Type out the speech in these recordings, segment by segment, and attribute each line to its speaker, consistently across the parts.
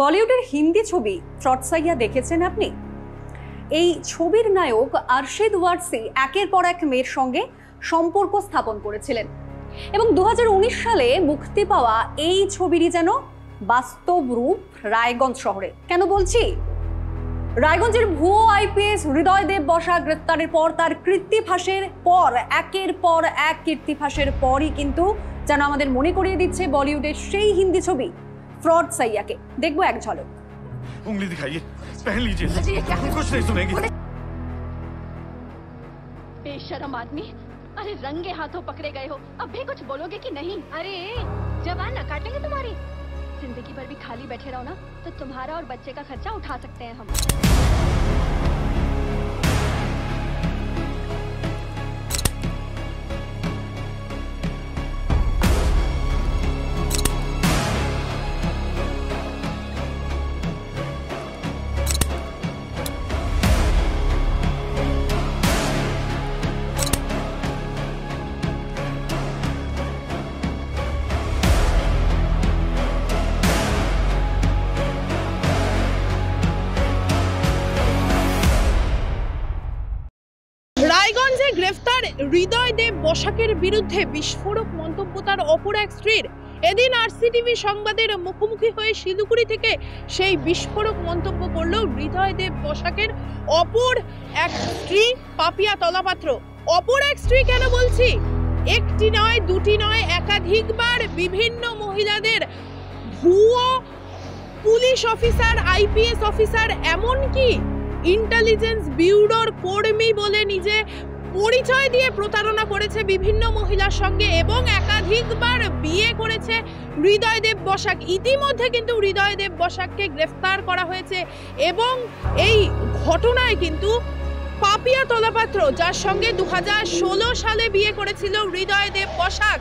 Speaker 1: বলিউডের হিন্দি ছবি ফ্রডসাইয়া দেখেছেন আপনি? এই ছবির নায়ক আরশিদ ওয়ারসি একের পর এক মেয়ের সঙ্গে সম্পর্ক স্থাপন করেছিলেন এবং 2019 সালে মুক্তি পাওয়া এই ছবিরই যেন বাস্তব রূপ রায়গঞ্জ শহরে। কেন বলছি? রায়গঞ্জের ভুয়ো আইপিএস হৃদয় দেব বসা গ্রেফতারের পর তার কীর্তিফাঁসের পর একের পর এক কীর্তিফাঁসের পরই কিন্তু যেন আমাদের মনে করিয়ে দিচ্ছে বলিউডের সেই হিন্দি ছবি ফ্রডসাইয়াকে। দেখবো এক ঝলক।
Speaker 2: उंगली दिखाइए, पहन लीजिए, हम कुछ नहीं सुनेंगे।
Speaker 3: बेशरम आदमी, अरे रंगे हाथों पकड़े गए हो, अब भी कुछ बोलोगे कि नहीं? अरे जवान ना काटेंगे तुम्हारी। जिंदगी भर भी खाली बैठे रहो ना तो तुम्हारा और बच्चे का खर्चा उठा सकते हैं हम।
Speaker 4: রায়গঞ্জে গ্রেফতার হৃদয় দেব বসাকের বিরুদ্ধে বিস্ফোরক মন্তব্য তার অপর এক স্ত্রীর। এদিন আরসিটিভি সংবাদের মুখোমুখি হয়ে শিলিগুড়ি থেকে সেই বিস্ফোরক মন্তব্য করল হৃদয় দেব বসাকের অপর এক স্ত্রী পাপিয়া তলাপাত্র। অপর এক স্ত্রী কেন বলছি? একটি নয়, দুটি নয়, একাধিকবার বিভিন্ন মহিলাদের ভুয়ো পুলিশ অফিসার, আইপিএস অফিসার, এমনকি ইন্টেলিজেন্স ব্যুরোর কর্মী বলে নিজে পরিচয় দিয়ে প্রতারণা করেছে বিভিন্ন মহিলার সঙ্গে এবং একাধিকবার বিয়ে করেছে হৃদয় দেব বসাক। ইতিমধ্যে কিন্তু হৃদয় দেব বসাককে গ্রেফতার করা হয়েছে এবং এই ঘটনায় কিন্তু পাপিয়া তলাপাত্র, যার সঙ্গে 2016 সালে বিয়ে করেছিল হৃদয় দেব বসাক,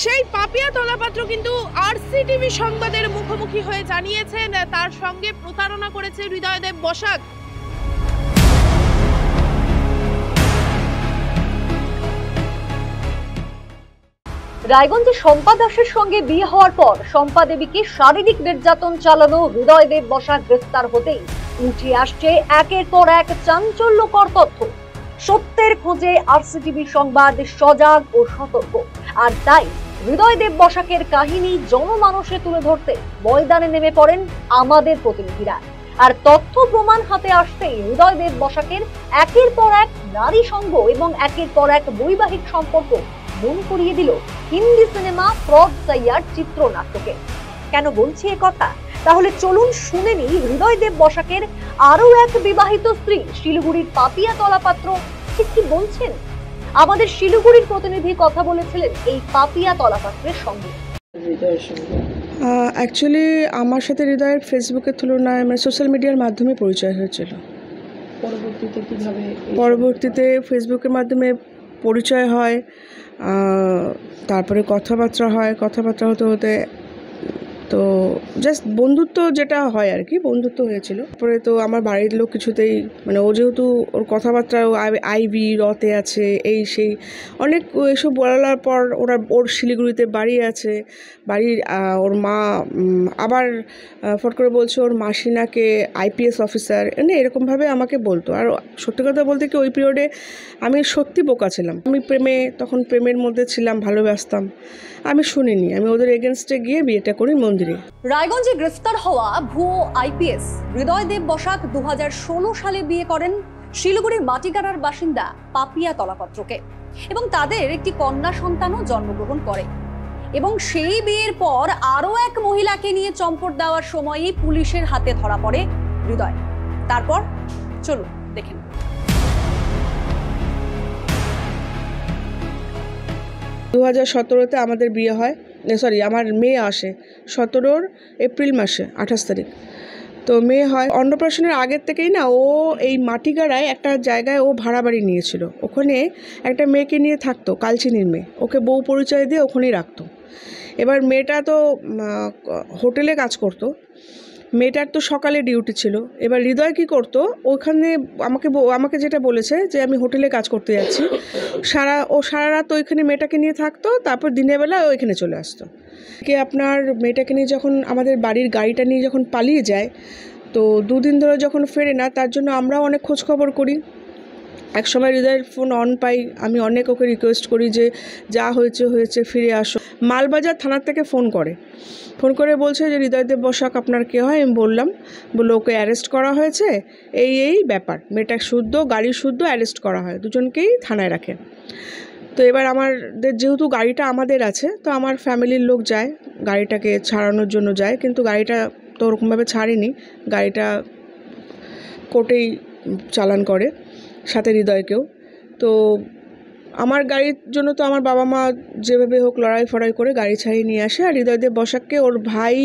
Speaker 4: সেই পাপিয়া তলাপাত্র কিন্তু আরসিটিভি সংবাদের মুখোমুখি হয়ে জানিয়েছেন তার সঙ্গে প্রতারণা করেছে হৃদয় দেব বসাক।
Speaker 1: রায়গঞ্জে শম্পা দাসের সঙ্গে বিয়ে হওয়ার পর শম্পা দেবীকে শারীরিক নির্যাতন চালানো হৃদয় দেব বসাক গ্রেফতার হতেই উঠে আসছে একের পর এক চাঞ্চল্যকর তথ্য। সত্যের খোঁজে আরসিটিভি সংবাদ সজাগ ও সতর্ক, আর তাই হৃদয় দেব বসাকের কাহিনী জনমানসে তুলে ধরতে ময়দানে নেমে পড়েন আমাদের প্রতিনিধিরা। আর তথ্য প্রমাণ হাতে আসতেই হৃদয় দেব বসাকের একের পর এক নারী সঙ্গ এবং একের পর এক বৈবাহিক সম্পর্ক মন করিয়ে দিল হিন্দি সিনেমা ফ্রডসাইয়ার চিত্রনাট্যকে। কেন বলছি এ কথা? তাহলে চলুন শুনে নিই হৃদয় দেব বসাকের আরো এক বিবাহিত স্ত্রী শিলিগুড়ির পাপিয়া তলাপাত্র ঠিক কি বলছেন। আমাদের শিলিগুড়ির প্রতিনিধি কথা বলেছিলেন এই পাপিয়া তলাপাত্রের সঙ্গে।
Speaker 5: অ্যাকচুয়ালি আমার সাথে হৃদয়ের ফেসবুকের তুলনায় সোশ্যাল মিডিয়ার মাধ্যমে পরিচয় হয়েছিল। পরবর্তীতে ফেসবুকের মাধ্যমে পরিচয় হয়, তারপরে কথাবার্তা হতে হতে তো জাস্ট বন্ধুত্ব যেটা হয় আর কি, বন্ধুত্ব হয়েছিল। তারপরে তো আমার বাড়ির লোক কিছুতেই, মানে ও যেহেতু ওর কথাবার্তা আইভি রতে আছে, এই সেই অনেক এসব বলার পর ওর শিলিগুড়িতে বাড়ি আছে, বাড়ির ওর মা আবার ফট করে বলছে ওর মাসি নাকি আইপিএস অফিসার, মানে এরকমভাবে আমাকে বলতো। আর সত্যি কথা বলতে কি ওই পিরিয়ডে আমি সত্যি বোকা ছিলাম। আমি তখন প্রেমের মধ্যে ছিলাম, ভালোবাসতাম। আমি শুনিনি, আমি ওদের এগেনস্টে গিয়ে বিয়েটা করি মন্দিরে।
Speaker 1: রায়গঞ্জে গ্রেফতার হওয়া ভুয়ো আইপিএস হৃদয় দেব বসাক 2016 সালে বিয়ে করেন শিলিগুড়ির মাটিগাড়ার বাসিন্দা পাপিয়া তলাপাত্রকে এবং তাদের একটি কন্যা সন্তানও জন্মগ্রহণ করে। এবং সেই বিয়ের পর আরো এক মহিলাকে নিয়ে চম্পট দেওয়ার সময়ই পুলিশের হাতে ধরা পড়ে হৃদয়। তারপর চলুন দেখেন।
Speaker 5: 2017-তে আমাদের বিয়ে হয়, আমার মেয়ে আসে 17 এপ্রিল মাসে 28 তারিখ। তো মেয়ে হয় অন্নপ্রাশনের আগের থেকেই না, ও এই মাটিগাড়ায় একটা জায়গায় ও ভাড়া বাড়ি নিয়েছিল। ওখানে একটা মেয়েকে নিয়ে থাকতো, কালচিনির মেয়ে, ওকে বউ পরিচয় দিয়ে ওখানেই রাখতো। এবার মেয়েটা তো হোটেলে কাজ করতো, মেয়েটার তো সকালে ডিউটি ছিল। এবার হৃদয় কী করতো, ওখানে আমাকে যেটা বলেছে যে আমি হোটেলে কাজ করতে যাচ্ছি, সারা রাত ওইখানে মেয়েটাকে নিয়ে থাকতো, তারপর দিনের বেলা ওইখানে চলে আসতো। আপনার মেয়েটাকে নিয়ে যখন আমাদের বাড়ির গাড়িটা নিয়ে যখন পালিয়ে যায়, তো 2 দিন ধরে যখন ফেরে না, তার জন্য আমরাও অনেক খোঁজখবর করি। এক সময় হৃদয়ের ফোন অন পাই, আমি অনেক ওকে রিকোয়েস্ট করি যে যা হয়েছে ফিরে আসো। মালবাজার থানার থেকে ফোন করে বলছে যে হৃদয়দেব বসাক আপনার কে হয়? আমি বললো ওকে অ্যারেস্ট করা হয়েছে, এই ব্যাপার, মেয়েটা শুদ্ধ, গাড়ি শুদ্ধ, অ্যারেস্ট করা হয়, দুজনকেই থানায় রাখে। তো এবার আমাদের যেহেতু গাড়িটা আমাদের আছে, তো আমার ফ্যামিলির লোক যায় গাড়িটাকে ছাড়ানোর জন্য যায়, কিন্তু গাড়িটা তো ওরকমভাবে ছাড়েনি, গাড়িটা কোর্টেই চালান করে, সাথে হৃদয়কেও। তো আমার গাড়ির জন্য তো আমার বাবা মা যেভাবে হোক লড়াই ফড়াই করে গাড়ি ছাড়িয়ে নিয়ে আসে। আর হৃদয়দেব বসাককে ওর ভাই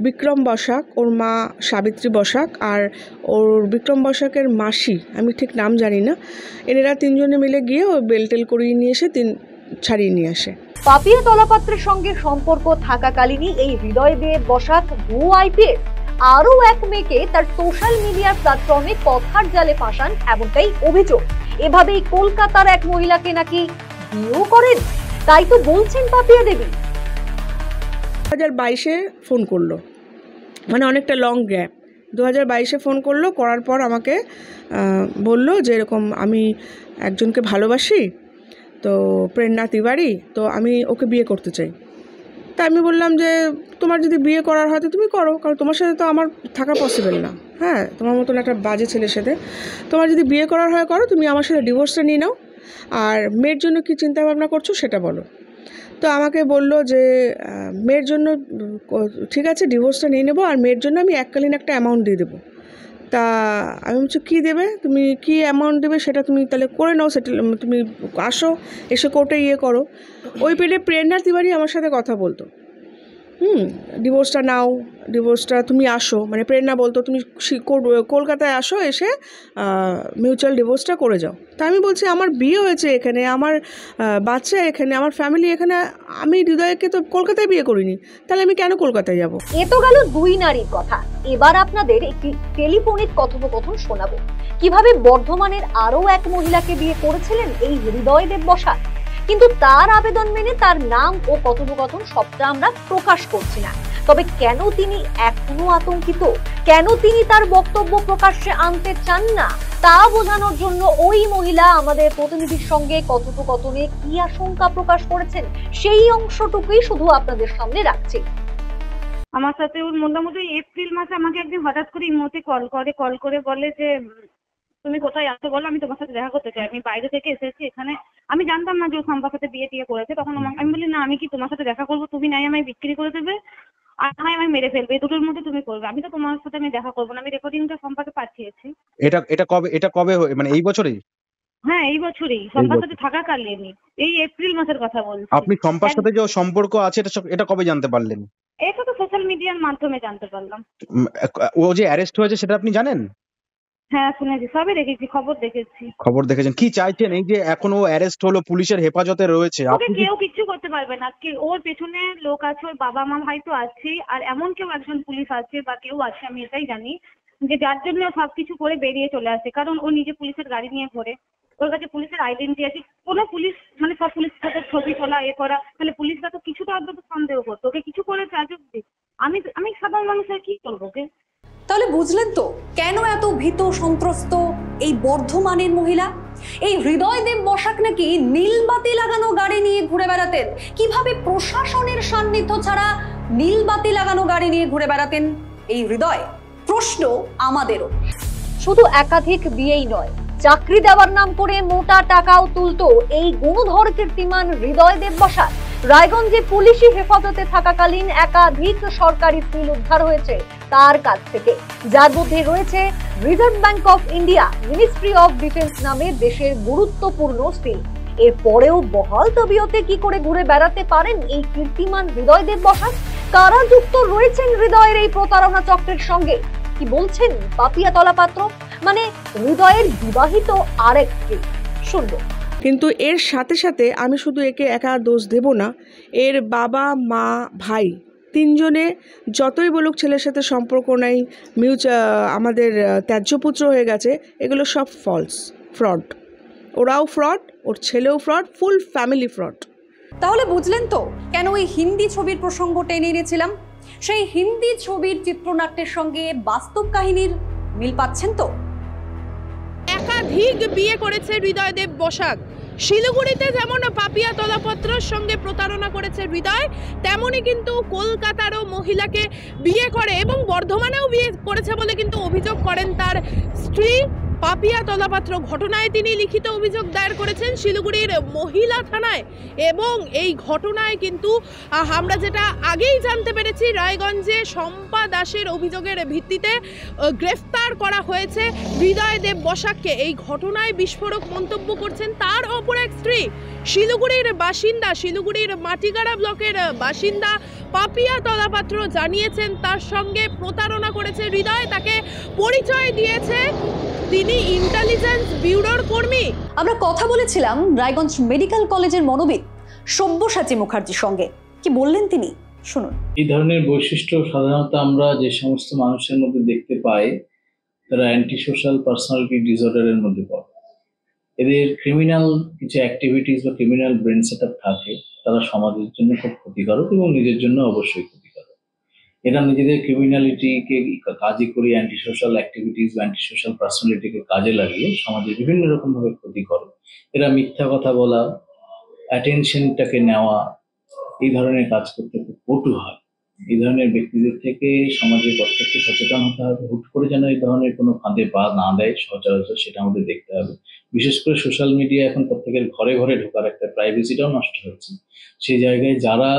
Speaker 5: বিক্রম বসাক, ওর মা সাবিত্রী বসাক, আর ওর বিক্রম বসাকের মাসি, আমি ঠিক নাম জানি না, এনারা 3 জনে মিলে গিয়ে ও বেলটেল করিয়ে নিয়ে এসে ছাড়িয়ে নিয়ে আসে।
Speaker 1: পাপিয়া তলাপাত্রের সঙ্গে সম্পর্ক থাকাকালীনই এই হৃদয়দেব বসাক ভুয়ো আইপিএস আরও এক মেয়েকে তার সোশ্যাল মিডিয়ার প্ল্যাটফর্মে কথার জালে ফাঁসান, এমনটাই অভিযোগ। এভাবেই কলকাতার এক মহিলাকে নাকি বিয়েও করেন, তাই তো বলছেন পাপিয়া দেবী।
Speaker 5: 2022-এ ফোন করলো, মানে অনেকটা লং গ্যাপ। 2022-এ ফোন করলো, করার পর আমাকে বলল যে এরকম আমি একজনকে ভালোবাসি, তো প্রেরণা তিওয়ারি, তো আমি ওকে বিয়ে করতে চাই। তা আমি বললাম যে তোমার যদি বিয়ে করার হয় তো তুমি করো, কারণ তোমার সাথে তো আমার থাকা পসিবল না, হ্যাঁ, তোমার মতন একটা বাজে ছেলের সাথে। তোমার যদি বিয়ে করার হয় করো, তুমি আমার সাথে ডিভোর্সটা নিয়ে নাও, আর মেয়ের জন্য কী চিন্তা ভাবনা করছো সেটা বলো। তো আমাকে বলল যে মেয়ের জন্য ঠিক আছে, ডিভোর্সটা নিয়ে নেবো, আর মেয়ের জন্য আমি এককালীন একটা অ্যামাউন্ট দিয়ে দেবো। তা আমি বলছি কী দেবে, তুমি কী অ্যামাউন্ট দেবে সেটা তুমি তাহলে করে নাও, সেটা তুমি আসো, এসে কোর্টে করো। ওই পেলে প্রেরণা তিওয়ারি আমার সাথে কথা বলতো, ডিভোর্সটা নাও, ডিভোর্সটা তুমি আসো, মানে প্রেরণা বলতো তুমি কলকাতায় আসো, এসে মিউচুয়াল ডিভোর্সটা করে যাও। তা আমি বলছি আমার বিয়ে হয়েছে এখানে, আমার বাচ্চা এখানে, আমার ফ্যামিলি এখানে, আমি হৃদয়কে তো কলকাতায় বিয়ে করিনি, তাহলে আমি কেন কলকাতায় যাব?
Speaker 1: এ তো গেল 2 নারীর কথা। এবার আপনাদের একটি টেলিফোনিক কথোপকথন শোনাবো, কিভাবে বর্ধমানের আরও এক মহিলাকে বিয়ে করেছিলেন এই হৃদয়দেব বসাক। কিন্তু তার আবেদন মেনে তার নাম ও কথোপকথন সবটা আমরা প্রকাশ করছি না। তবে কেন তিনি এখনো আতঙ্কিত, কেন তিনি তার বক্তব্য প্রকাশ্যে আনতে চান না, তা বোঝানোর জন্য ওই মহিলা আমাদের প্রতিনিধির সঙ্গে কথোপকথনে কি আশঙ্কা প্রকাশ করেছেন, সেই অংশটুকুই শুধু আপনাদের সামনে রাখছি।
Speaker 6: আমার সাথে ওর মোটামুটি এপ্রিল মাসে আমাকে একদিন হঠাৎ করে ইমোতে কল করে বলে যে তুমি কোথায় আছো বলো, আমি তোমার সাথে দেখা করতে চাই, আমি বাইরে থেকে এসেছি এখানে। আমি জানতাম না যে ও সম্পার সাথে বিয়ে করেছে। তখন আমি বলি না, আমি কি তোমার সাথে দেখা করবো, তুমি নাই আমায় বিক্রি করে দেবে, আর নাই আমায় মেরে ফেলবে, এই দুটোর মধ্যে তুমি করবে, আমি তো তোমার সাথে আমি দেখা করবো না। আমি রেকর্ডিংটা সম্পাকে পাঠিয়েছি।
Speaker 7: এটা কবে মানে এই বছরেই?
Speaker 6: হ্যাঁ, এই বছরেই, সম্পার সাথে থাকাকালীনই, এই এপ্রিল মাসের কথা বলছি।
Speaker 7: আপনি সম্পার সাথে যে সম্পর্ক আছে এটা কবে জানতে পারলেন?
Speaker 6: এটা তো সোশ্যাল মিডিয়ার মাধ্যমে জানতে পারলাম।
Speaker 7: ও যে অ্যারেস্ট হয়েছে সেটা আপনি জানেন?
Speaker 6: হ্যাঁ, শুনেছি, সবই দেখেছি, খবর দেখেছেন।
Speaker 7: কি চাইছেন? এই যে এখন ও অ্যারেস্ট হলো, পুলিশের হেফাজতে রয়েছে,
Speaker 6: ওকে কেউ কিচ্ছু করতে পারবে না। ওর পেছনে লোক আছে, ওর বাবা মা ভাই তো আছেই, আর এমন কেউ একজন পুলিশ আছে বা কেউ আছে, আমি এটাই জানি, যে যার জন্য সবকিছু করে বেরিয়ে চলে আসে। কারণ ও নিজে পুলিশের গাড়ি নিয়ে ঘোরে, ওর কাছে পুলিশের আইডেন্টি আছে। কোনো পুলিশ মানে সব পুলিশের সাথে ছবি তোলা করা, তাহলে পুলিশরা তো কিছুটা অন্তত সন্দেহ করতো, ওকে কিছু করেছে আজ অব্দি। আমি সাধারণ মানুষের কি করবো ওকে?
Speaker 1: তাহলে বুঝলেন তো কেন এত ভীত সন্ত্রস্ত এই বর্ধমানের মহিলা। এই হৃদয়দেব বসাক নাকি নীলবাতি লাগানো গাড়ি নিয়ে ঘুরে বেড়াতেন। কিভাবে প্রশাসনের সান্নিধ্য ছাড়া নীলবাতি লাগানো গাড়ি নিয়ে ঘুরে বেড়াতেন এই হৃদয়, প্রশ্ন আমাদেরও। শুধু একাধিক বিয়েই নয়, চাকরি দেওয়ার নাম করে মোটা টাকাও তুলতো এই গুণধর কীর্তিমান হৃদয়দেব বসাক। রায়গঞ্জে পুলিশি হেফাজতে থাকাকালীন একাধিক সরকারি সিল উদ্ধার হয়েছে তার কাছ থেকে, যার মধ্যে রয়েছে reserve bank of India, ministry of defence নামে দেশের গুরুত্বপূর্ণ সিল। এরপরেও বহাল তবিয়তে কি করে ঘুরে বেড়াতে পারেন এই কীর্তিমান হৃদয়দেব বসাক? কারা যুক্ত রয়েছেন হৃদয়ের এই প্রতারণা চক্রের সঙ্গে? কি বলছেন পাপিয়া তলাপাত্র, মানে হৃদয়ের বিবাহিত আরেক স্ত্রী? শুনবো।
Speaker 5: কিন্তু এর সাথে সাথে আমি শুধু একে একা দোষ দেব না, এর বাবা মা ভাই তিনজনে যতই বলুক ছেলের সাথে সম্পর্ক নেই, আমাদের ত্যায্যপুত্র হয়ে গেছে, এগুলো সব ফলস, ফ্রড। ওরাও ফ্রড, ওর ছেলেও ফ্রড, ফুল ফ্যামিলি ফ্রড।
Speaker 1: তাহলে বুঝলেন তো কেন ওই হিন্দি ছবির প্রসঙ্গ টেনে এনেছিলাম? সেই হিন্দি ছবির চিত্রনাট্যের সঙ্গে বাস্তব কাহিনীর মিল পাচ্ছেন তো?
Speaker 4: একাধিক বিয়ে করেছে হৃদয়দেব বসাক। শিলিগুড়িতে যেমন পাপিয়া তলাপত্রর সঙ্গে প্রতারণা করেছে হৃদয়, তেমনি কিন্তু কলকাতারও মহিলাকে বিয়ে করে এবং বর্ধমানেও বিয়ে করেছে বলে কিন্তু অভিযোগ করেন তার স্ত্রী পাপিয়া তলাপাত্র। ঘটনায় তিনি লিখিত অভিযোগ দায়ের করেছেন শিলিগুড়ির মহিলা থানায় এবং এই ঘটনায় কিন্তু আমরা যেটা আগেই জানতে পেরেছি, রায়গঞ্জে শম্পা দাসের অভিযোগের ভিত্তিতে গ্রেফতার করা হয়েছে হৃদয়দেব বসাককে। এই ঘটনায় বিস্ফোরক মন্তব্য করছেন তার অপর এক স্ত্রী, শিলিগুড়ির বাসিন্দা, শিলিগুড়ির মাটিগাড়া ব্লকের বাসিন্দা পাপিয়া তলাপাত্র জানিয়েছেন তার সঙ্গে প্রতারণা করেছে হৃদয়। তাকে পরিচয় দিয়েছে তিনি ইন্টেলিজেন্স ব্যুরোর কর্মী।
Speaker 1: আমরা কথা বলেছিলাম রায়গঞ্জ মেডিকেল কলেজের মনোবিদ সব্যসাচী মুখার্জির সঙ্গে। কি বললেন তিনি, শুনুন।
Speaker 8: এই ধরনের বৈশিষ্ট্য সাধারণত আমরা যে সমস্ত মানুষের মধ্যে দেখতে পাই তারা অ্যান্টি সোশ্যাল পার্সোনালিটি ডিসঅর্ডারের মধ্যে পড়ে। এদের ক্রিমিনাল কিছু অ্যাক্টিভিটিস বা ক্রিমিনাল ব্রেন সেটআপ থাকে, তারা সমাজের জন্য খুব ক্ষতিকারক এবং নিজের জন্য অবশ্যই ক্ষতিকারক। এরা নিজেদের ক্রিমিনালিটিকে কাজে করে অ্যান্টি সোশ্যাল অ্যাক্টিভিটিস বা অ্যান্টি সোশ্যাল পার্সোনালিটিকে কাজে লাগিয়ে সমাজের বিভিন্ন রকমভাবে ক্ষতি করে। এরা মিথ্যা কথা বলা, অ্যাটেনশনটাকে নেওয়া, এই ধরনের কাজ করতে খুব পটু হয়। এই ধরনের ব্যক্তিদের থেকে সমাজের প্রত্যেককে সচেতন হতে হবে। হুট করে যেন এই ধরনের কোনো ফাঁদে পা না দেয় সচরাচর, সেটা আমাদের দেখতে হবে। বিশেষ করে সোশ্যাল মিডিয়া এখন প্রত্যেকের ঘরে ঘরে ঢোকার একটা প্রাইভেসিটাও নষ্ট হচ্ছে। সেই জায়গায় যারা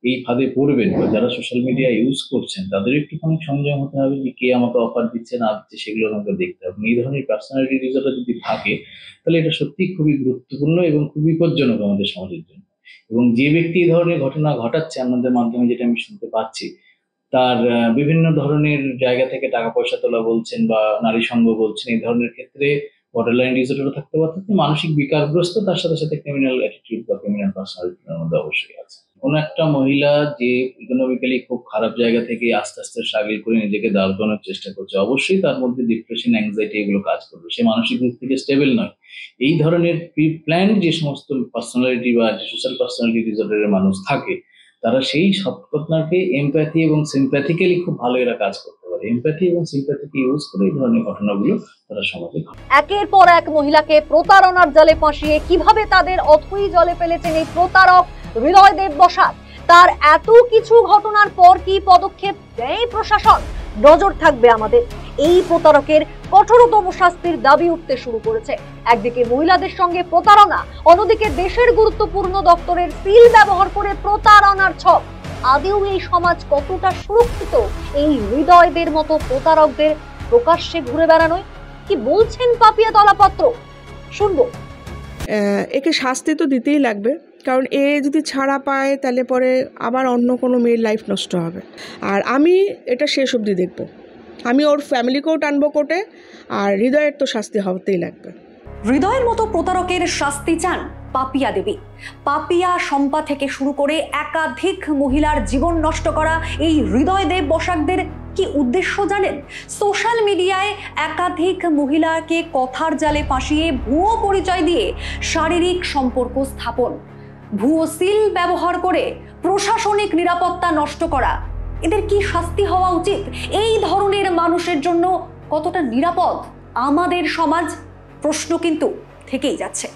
Speaker 8: এই ফাঁদে পড়বেন বা যারা সোশ্যাল মিডিয়া ইউজ করছেন তাদের একটুখানি সংযম হতে হবে যে কে আমাকে অফার দিচ্ছে না দিচ্ছে সেগুলো আমাকে দেখতে হবে। এই ধরনের পার্সোনালিটি ডিসঅর্ডার যদি থাকে তাহলে এটা সত্যিই খুবই গুরুত্বপূর্ণ এবং খুব বিপজ্জনক আমাদের সমাজের জন্য। এবং যে ব্যক্তি এই ধরনের ঘটনা ঘটাচ্ছে আমাদের মাধ্যমে, যেটা আমি শুনতে পাচ্ছি, তার বিভিন্ন ধরনের জায়গা থেকে টাকা পয়সা তোলা বলছেন বা নারী সঙ্গ বলছেন, এই ধরনের ক্ষেত্রে বর্ডারলাইন ডিসঅর্ডার থাকতে পারতে মানসিক বিকারগ্রস্ত, তার সাথে সাথে ক্রিমিনাল অ্যাটিটিউড বা ক্রিমিনাল পার্সোনালিটির মধ্যে অবশ্যই আছে। কোনো একটা মহিলা যে ইকোনমিক্যালি খুব খারাপ জায়গা থেকে আস্তে আস্তে স্ট্রাগল করে নিজেকে দাঁড় করানোর চেষ্টা করছে, অবশ্যই তার মধ্যে ডিপ্রেশন, অ্যাংজাইটি এগুলো কাজ করবে। সে মানসিক দিক থেকে স্টেবল নয়। এই ধরনের প্রি প্ল্যান্ড যে সমস্ত পার্সোনালিটি বা সোশ্যাল পার্সোনালিটি ডিসঅর্ডারের মানুষ থাকে, তারা সেই সব ঘটনাকে এমপ্যাথি এবং সিম্প্যাথিক্যালি খুব ভালো এরা কাজ করতে পারে। এমপ্যাথি এবং সিম্প্যাথিকে ইউজ করে এই ধরনের ঘটনাগুলো তারা সমাজে
Speaker 1: একের পর এক মহিলাকে প্রতারণার জালে ফাঁসিয়ে কিভাবে তাদের অথই জলে ফেলেছেন এই প্রতারক হৃদয়দেব বসাক, তার এত কিছু ঘটনার পর কি পদক্ষেপ নেয় প্রশাসন? নজর থাকবে আমাদের। এই প্রতারকের কঠোরতম শাস্তির দাবি উঠতে শুরু করেছে। একদিকে মহিলাদের সঙ্গে প্রতারণা, অন্যদিকে দেশের গুরুত্বপূর্ণ দপ্তরের সিল ব্যবহার করে প্রতারণার ছক। আদৌ এই সমাজ কতটা সুরক্ষিত এই হৃদয়দের মতো প্রতারকদের প্রকাশ্যে ঘুরে বেড়ানোয়? কি বলছেন পাপিয়া তলাপত্র, শুনবো।
Speaker 5: একে শাস্তি তো দিতেই লাগবে, কারণ এ যদি ছাড়া পায় তাহলে পরে আবার অন্য কোনো মেয়ের লাইফ নষ্ট হবে। আর আমি এটা শেষ অবধি দেখব। আমি ওর ফ্যামিলিকেও টানবো কোর্টে, আর হৃদয়ের তো শাস্তি হতেই লাগবে।
Speaker 1: হৃদয়ের মতো প্রতারকের শাস্তি চান পাপিয়া দেবী। পাপিয়া, শম্পা থেকে শুরু করে একাধিক মহিলার জীবন নষ্ট করা এই হৃদয়দেব বসাকদের কি উদ্দেশ্য জানেন? সোশ্যাল মিডিয়ায় একাধিক মহিলাকে কথার জালে ফাঁসিয়ে ভুয়ো পরিচয় দিয়ে শারীরিক সম্পর্ক স্থাপন, ভুয়ো সিল ব্যবহার করে প্রশাসনিক নিরাপত্তা নষ্ট করা। এদের কি শাস্তি হওয়া উচিত? এই ধরনের মানুষের জন্য কতটা নিরাপদ আমাদের সমাজ? প্রশ্ন কিন্তু থেকেই যাচ্ছে।